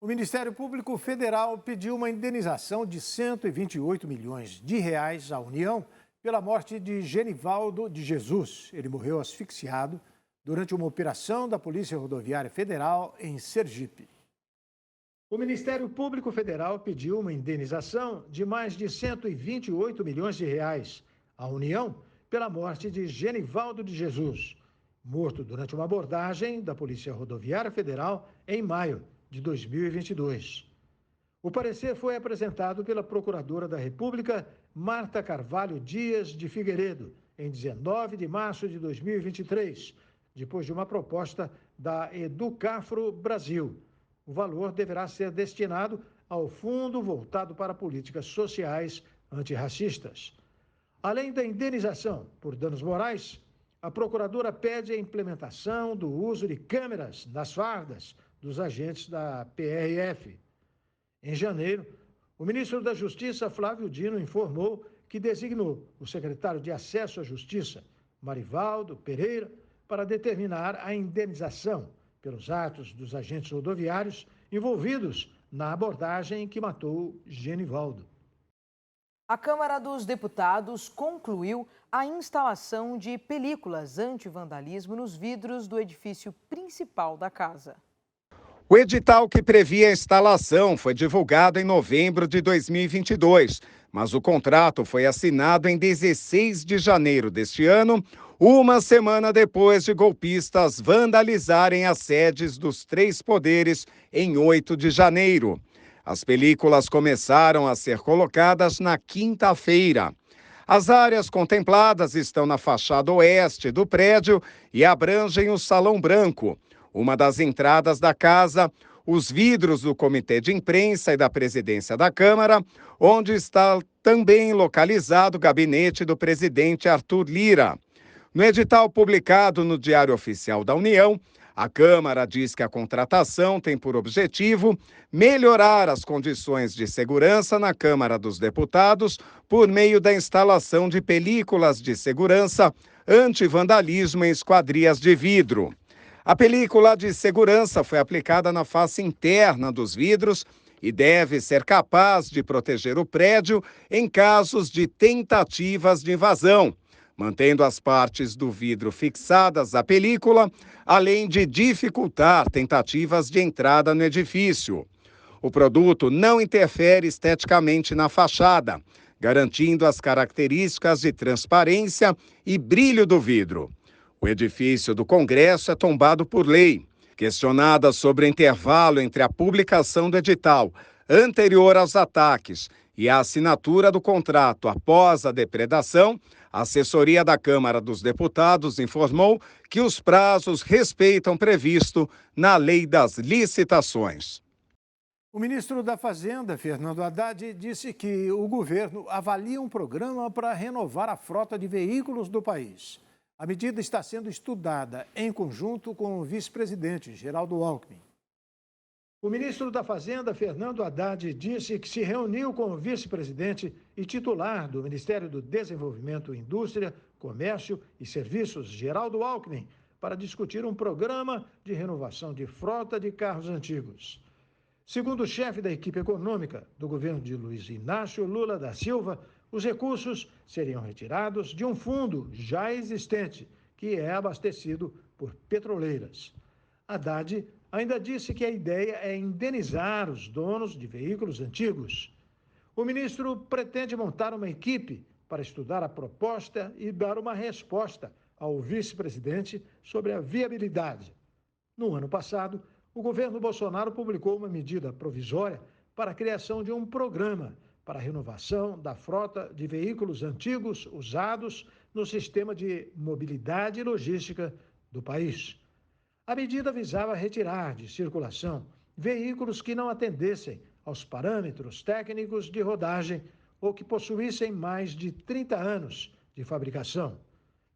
O Ministério Público Federal pediu uma indenização de 128 milhões de reais à União pela morte de Genivaldo de Jesus. Ele morreu asfixiado durante uma operação da Polícia Rodoviária Federal em Sergipe. O Ministério Público Federal pediu uma indenização de mais de 128 milhões de reais à União pela morte de Genivaldo de Jesus, morto durante uma abordagem da Polícia Rodoviária Federal em maio de 2022. O parecer foi apresentado pela Procuradora da República, Marta Carvalho Dias de Figueiredo, em 19 de março de 2023, depois de uma proposta da Educafro Brasil. O valor deverá ser destinado ao fundo voltado para políticas sociais antirracistas. Além da indenização por danos morais, a procuradora pede a implementação do uso de câmeras nas fardas dos agentes da PRF. Em janeiro, o ministro da Justiça, Flávio Dino, informou que designou o secretário de Acesso à Justiça, Marivaldo Pereira, para determinar a indenização pelos atos dos agentes rodoviários envolvidos na abordagem que matou Genivaldo. A Câmara dos Deputados concluiu a instalação de películas anti-vandalismo nos vidros do edifício principal da casa. O edital que previa a instalação foi divulgado em novembro de 2022, mas o contrato foi assinado em 16 de janeiro deste ano, uma semana depois de golpistas vandalizarem as sedes dos três poderes em 8 de janeiro. As películas começaram a ser colocadas na quinta-feira. As áreas contempladas estão na fachada oeste do prédio e abrangem o Salão Branco, uma das entradas da casa, os vidros do Comitê de Imprensa e da Presidência da Câmara, onde está também localizado o gabinete do presidente Arthur Lira. No edital publicado no Diário Oficial da União, a Câmara diz que a contratação tem por objetivo melhorar as condições de segurança na Câmara dos Deputados por meio da instalação de películas de segurança anti-vandalismo em esquadrias de vidro. A película de segurança foi aplicada na face interna dos vidros e deve ser capaz de proteger o prédio em casos de tentativas de invasão, mantendo as partes do vidro fixadas à película, além de dificultar tentativas de entrada no edifício. O produto não interfere esteticamente na fachada, garantindo as características de transparência e brilho do vidro. O edifício do Congresso é tombado por lei. Questionada sobre o intervalo entre a publicação do edital anterior aos ataques e a assinatura do contrato após a depredação, a assessoria da Câmara dos Deputados informou que os prazos respeitam previsto na Lei das Licitações. O ministro da Fazenda, Fernando Haddad, disse que o governo avalia um programa para renovar a frota de veículos do país. A medida está sendo estudada em conjunto com o vice-presidente, Geraldo Alckmin. O ministro da Fazenda, Fernando Haddad, disse que se reuniu com o vice-presidente e titular do Ministério do Desenvolvimento, Indústria, Comércio e Serviços, Geraldo Alckmin, para discutir um programa de renovação de frota de carros antigos. Segundo o chefe da equipe econômica do governo de Luiz Inácio Lula da Silva, os recursos seriam retirados de um fundo já existente, que é abastecido por petroleiras. Haddad ainda disse que a ideia é indenizar os donos de veículos antigos. O ministro pretende montar uma equipe para estudar a proposta e dar uma resposta ao vice-presidente sobre a viabilidade. No ano passado, o governo Bolsonaro publicou uma medida provisória para a criação de um programa para a renovação da frota de veículos antigos usados no sistema de mobilidade e logística do país. A medida visava retirar de circulação veículos que não atendessem aos parâmetros técnicos de rodagem ou que possuíssem mais de 30 anos de fabricação.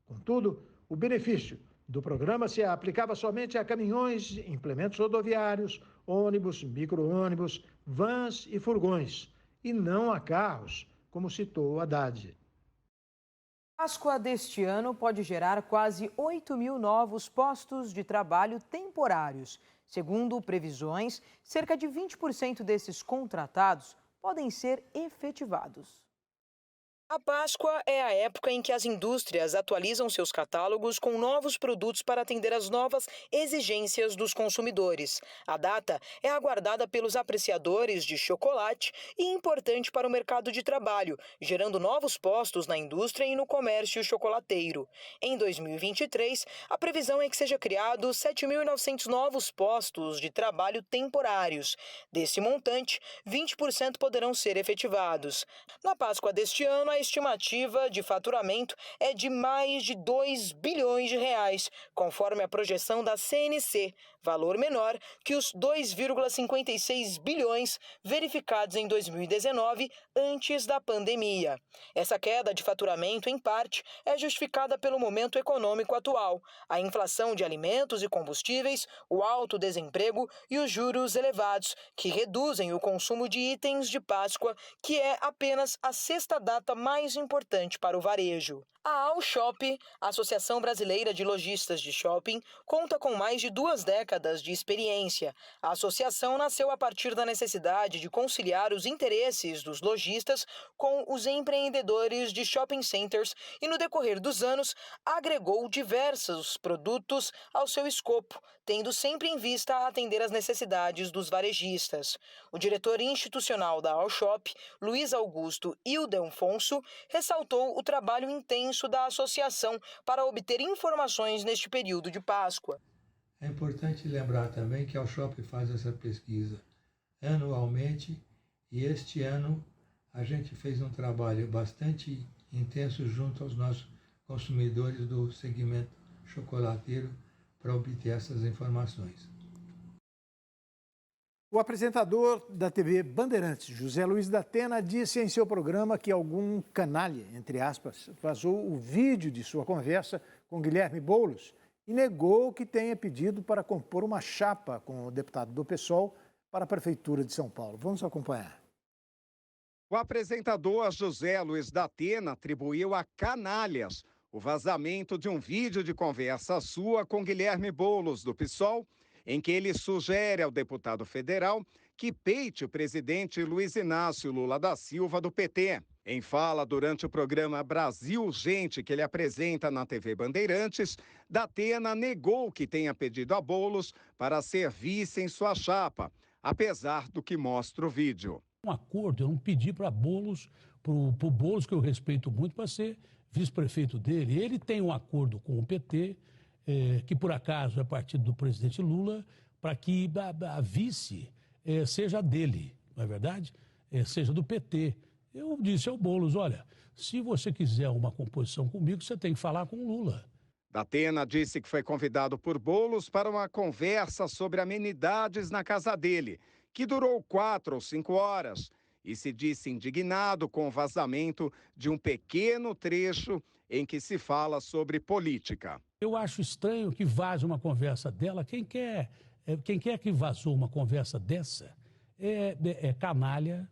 Contudo, o benefício do programa se aplicava somente a caminhões, implementos rodoviários, ônibus, micro-ônibus, vans e furgões, e não a carros, como citou Haddad. A Páscoa deste ano pode gerar quase 8 mil novos postos de trabalho temporários, Segundo previsões, cerca de 20% desses contratados podem ser efetivados. A Páscoa é a época em que as indústrias atualizam seus catálogos com novos produtos para atender às novas exigências dos consumidores. A data é aguardada pelos apreciadores de chocolate e importante para o mercado de trabalho, gerando novos postos na indústria e no comércio chocolateiro. Em 2023, a previsão é que seja criado 7.900 novos postos de trabalho temporários. Desse montante, 20% poderão ser efetivados. Na Páscoa deste ano, a estimativa de faturamento é de mais de 2 bilhões de reais, conforme a projeção da CNC, valor menor que os 2,56 bilhões verificados em 2019, antes da pandemia. Essa queda de faturamento, em parte, é justificada pelo momento econômico atual, a inflação de alimentos e combustíveis, o alto desemprego e os juros elevados, que reduzem o consumo de itens de Páscoa, que é apenas a sexta data mais importante para o varejo. A Alshop, a Associação Brasileira de Lojistas de Shopping, conta com mais de 2 décadas de experiência. A associação nasceu a partir da necessidade de conciliar os interesses dos lojistas com os empreendedores de shopping centers e, no decorrer dos anos, agregou diversos produtos ao seu escopo, tendo sempre em vista atender às necessidades dos varejistas. O diretor institucional da Alshop, Luiz Augusto Ildefonso, ressaltou o trabalho intenso da associação para obter informações neste período de Páscoa. É importante lembrar também que a Alshop faz essa pesquisa anualmente e este ano a gente fez um trabalho bastante intenso junto aos nossos consumidores do segmento chocolateiro para obter essas informações. O apresentador da TV Bandeirantes, José Luiz da Atena, disse em seu programa que algum canalha, entre aspas, vazou o vídeo de sua conversa com Guilherme Boulos e negou que tenha pedido para compor uma chapa com o deputado do PSOL para a Prefeitura de São Paulo. Vamos acompanhar. O apresentador José Luiz da Atena atribuiu a canalhas o vazamento de um vídeo de conversa sua com Guilherme Boulos, do PSOL, em que ele sugere ao deputado federal que peite o presidente Luiz Inácio Lula da Silva, do PT. Em fala durante o programa Brasil Gente, que ele apresenta na TV Bandeirantes, da Atena negou que tenha pedido a Boulos para ser vice em sua chapa, apesar do que mostra o vídeo. Um acordo, eu não pedi para Boulos, para o Boulos, que eu respeito muito, para ser vice-prefeito dele. Ele tem um acordo com o PT, que por acaso é partido do presidente Lula, para que a vice seja dele, não é verdade? Seja do PT. Eu disse ao Boulos, olha, se você quiser uma composição comigo, você tem que falar com o Lula. Da Atena disse que foi convidado por Boulos para uma conversa sobre amenidades na casa dele, que durou 4 ou 5 horas, e se disse indignado com o vazamento de um pequeno trecho em que se fala sobre política. Eu acho estranho que vaze uma conversa dela. Quem quer que vazou uma conversa dessa é canalha,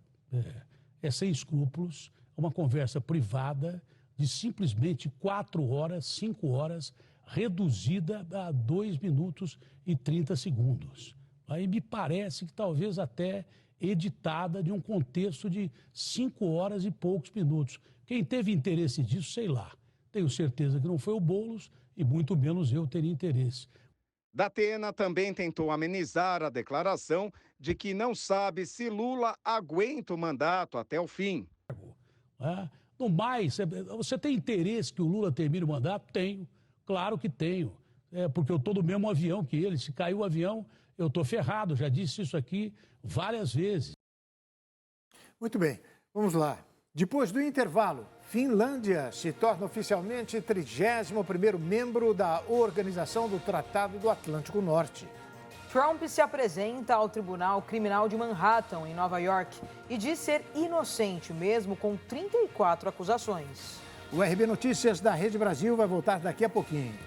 é sem escrúpulos, uma conversa privada de simplesmente 4 horas, 5 horas, reduzida a 2 minutos e 30 segundos. Aí me parece que talvez até editada de um contexto de 5 horas e poucos minutos. Quem teve interesse disso, sei lá. Tenho certeza que não foi o Boulos e muito menos eu teria interesse. Da Atena também tentou amenizar a declaração de que não sabe se Lula aguenta o mandato até o fim. No mais, você tem interesse que o Lula termine o mandato? Tenho, claro que tenho. Porque eu estou no mesmo avião que ele. Se cair o avião, eu estou ferrado. Já disse isso aqui várias vezes. Muito bem, vamos lá. Depois do intervalo, Finlândia se torna oficialmente 31º membro da Organização do Tratado do Atlântico Norte. Trump se apresenta ao Tribunal Criminal de Manhattan, em Nova York, e diz ser inocente, mesmo com 34 acusações. O RB Notícias da Rede Brasil vai voltar daqui a pouquinho.